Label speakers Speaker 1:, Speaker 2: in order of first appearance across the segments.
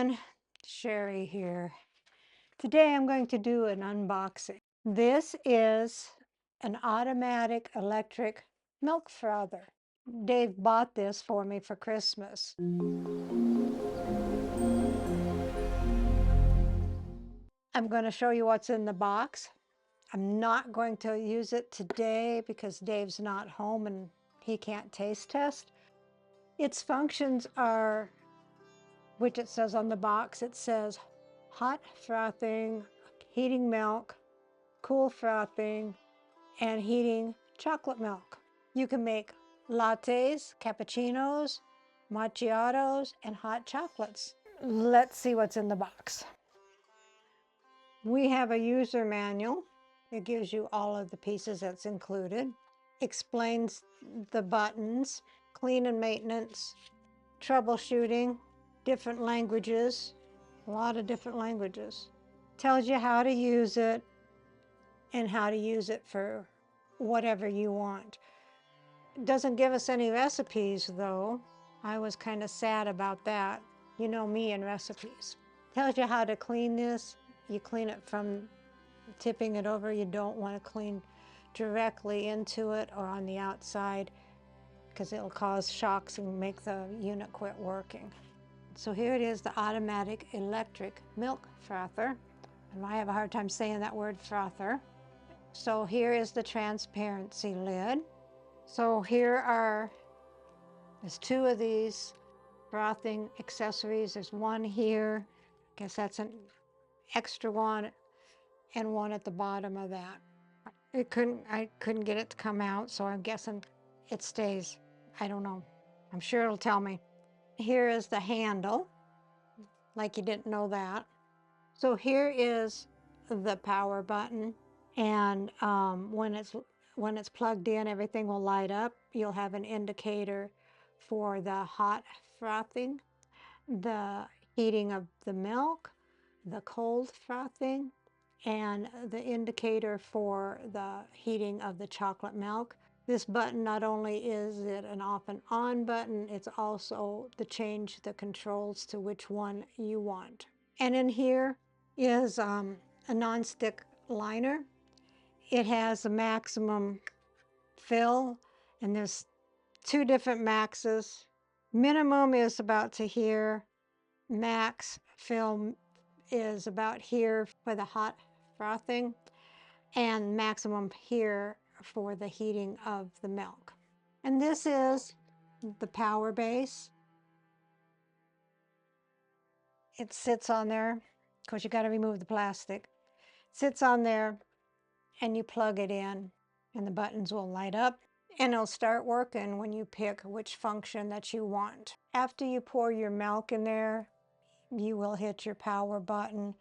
Speaker 1: everyone, Sherry here. Today I'm going to do an unboxing. This is an automatic electric milk frother. Dave bought this for me for Christmas. I'm going to show you what's in the box. I'm not going to use it today because Dave's not home and he can't taste test. Its functions are, which it says on the box, it says hot frothing, heating milk, cool frothing, and heating chocolate milk. You can make lattes, cappuccinos, macchiatos, and hot chocolates. Let's see what's in the box. We have a user manual. It gives you all of the pieces that's included. Explains the buttons, clean and maintenance, troubleshooting, different languages, a lot of different languages. Tells you how to use it and how to use it for whatever you want. It doesn't give us any recipes though. I was kind of sad about that. You know me and recipes. Tells you how to clean this. You clean it from tipping it over. You don't want to clean directly into it or on the outside because it'll cause shocks and make the unit quit working. So here it is, the automatic electric milk frother. And I have a hard time saying that word, frother. So here is the transparency lid. So there's two of these frothing accessories. There's one here, I guess that's an extra one, and one at the bottom of that. I couldn't get it to come out, so I'm guessing it stays. I don't know. I'm sure it'll tell me. Here is the handle, like you didn't know that. So here is the power button, and when it's plugged in, everything will light up. You'll have an indicator for the hot frothing, the heating of the milk, the cold frothing, and the indicator for the heating of the chocolate milk. This button, not only is it an off and on button, it's also to change the controls to which one you want. And in here is a nonstick liner. It has a maximum fill, and there's two different maxes. Minimum is about to here. Max fill is about here for the hot frothing, and maximum here for the heating of the milk. And this is the power base. It sits on there. Of course, you got to remove the plastic. It sits on there, and you plug it in, and the buttons will light up, and it'll start working when you pick which function that you want. After you pour your milk in there, you will hit your power button.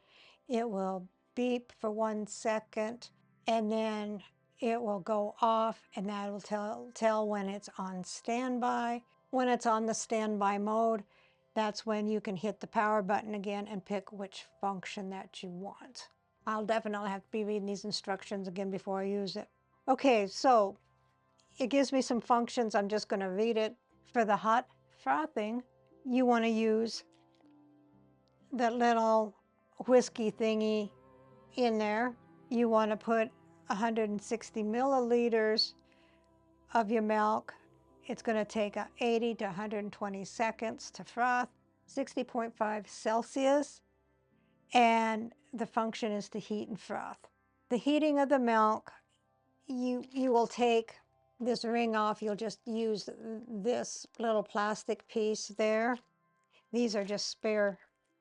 Speaker 1: It will beep for 1 second, and then it will go off, and that will tell when it's on standby. When it's on the standby mode, that's when you can hit the power button again and pick which function that you want. I'll definitely have to be reading these instructions again before I use it. Okay, so it gives me some functions. I'm just going to read it. For the hot frothing, you want to use that little whiskey thingy in there. You want to put 160 milliliters of your milk. It's going to take 80 to 120 seconds to froth, 60.5 Celsius, and the function is to heat and froth. The heating of the milk, you will take this ring off. You'll just use this little plastic piece there. These are just spare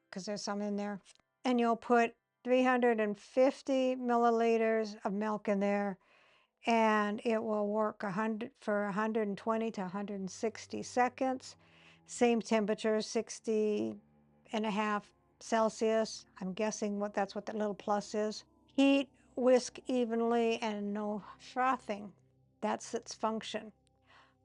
Speaker 1: because there's some in there. And you'll put 350 milliliters of milk in there, and it will work for 120 to 160 seconds. Same temperature, 60.5 Celsius. I'm guessing that's what that little plus is. Heat, whisk evenly, and no frothing. That's its function.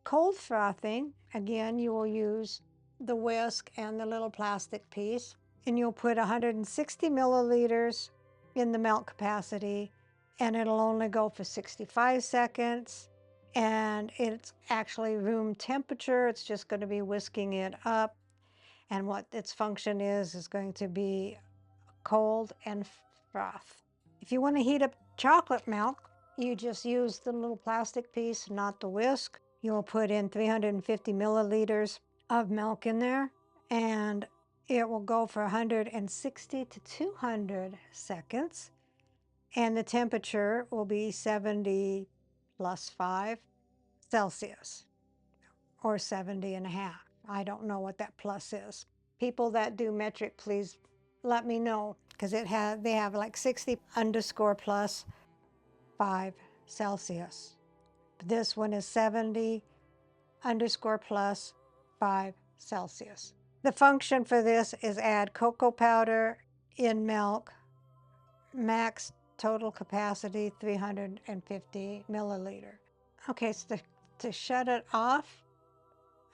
Speaker 1: Cold frothing, again, you will use the whisk and the little plastic piece, and you'll put 160 milliliters in the milk capacity, and it'll only go for 65 seconds, and it's actually room temperature. It's just going to be whisking it up, And what its function is going to be cold and froth. If you want to heat up chocolate milk, you just use the little plastic piece, not the whisk. You'll put in 350 milliliters of milk in there, and it will go for 160 to 200 seconds. And the temperature will be 70 plus 5 Celsius, or 70 and a half. I don't know what that plus is. People that do metric, please let me know, because they have like 60 underscore plus 5 Celsius. This one is 70 underscore plus 5 Celsius. The function for this is add cocoa powder in milk, max total capacity 350 milliliter. Okay, so to shut it off,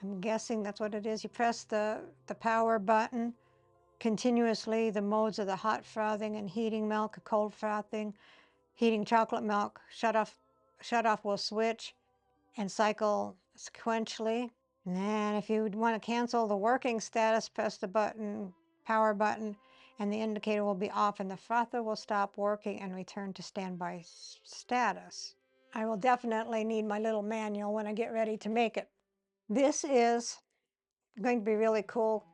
Speaker 1: I'm guessing that's what it is. You press the power button continuously. The modes are the hot frothing and heating milk, cold frothing, heating chocolate milk. Shut off will switch and cycle sequentially. And then if you want to cancel the working status, press the power button, and the indicator will be off and the frother will stop working and return to standby status. I will definitely need my little manual when I get ready to make it. This is going to be really cool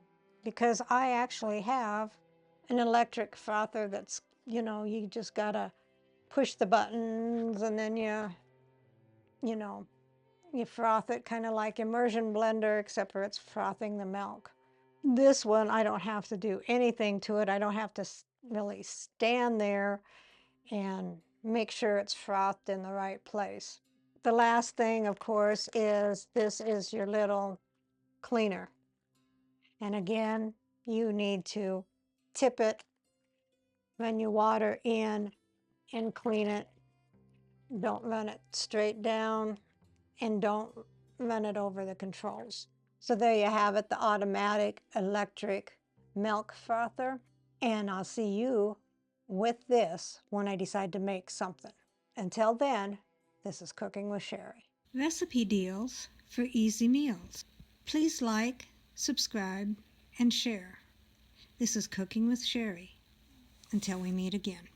Speaker 1: because I actually have an electric frother that's, you just gotta push the buttons and then you froth it, kind of like immersion blender, except for it's frothing the milk. This one, I don't have to do anything to it. I don't have to really stand there and make sure it's frothed in the right place. The last thing, of course, is this is your little cleaner. And again, you need to tip it when you water in and clean it. Don't run it straight down and don't run it over the controls. So there you have it, the automatic electric milk frother. And I'll see you with this when I decide to make something. Until then, this is Cooking with Sherry. Recipe deals for easy meals. Please like, subscribe, and share. This is Cooking with Sherry. Until we meet again.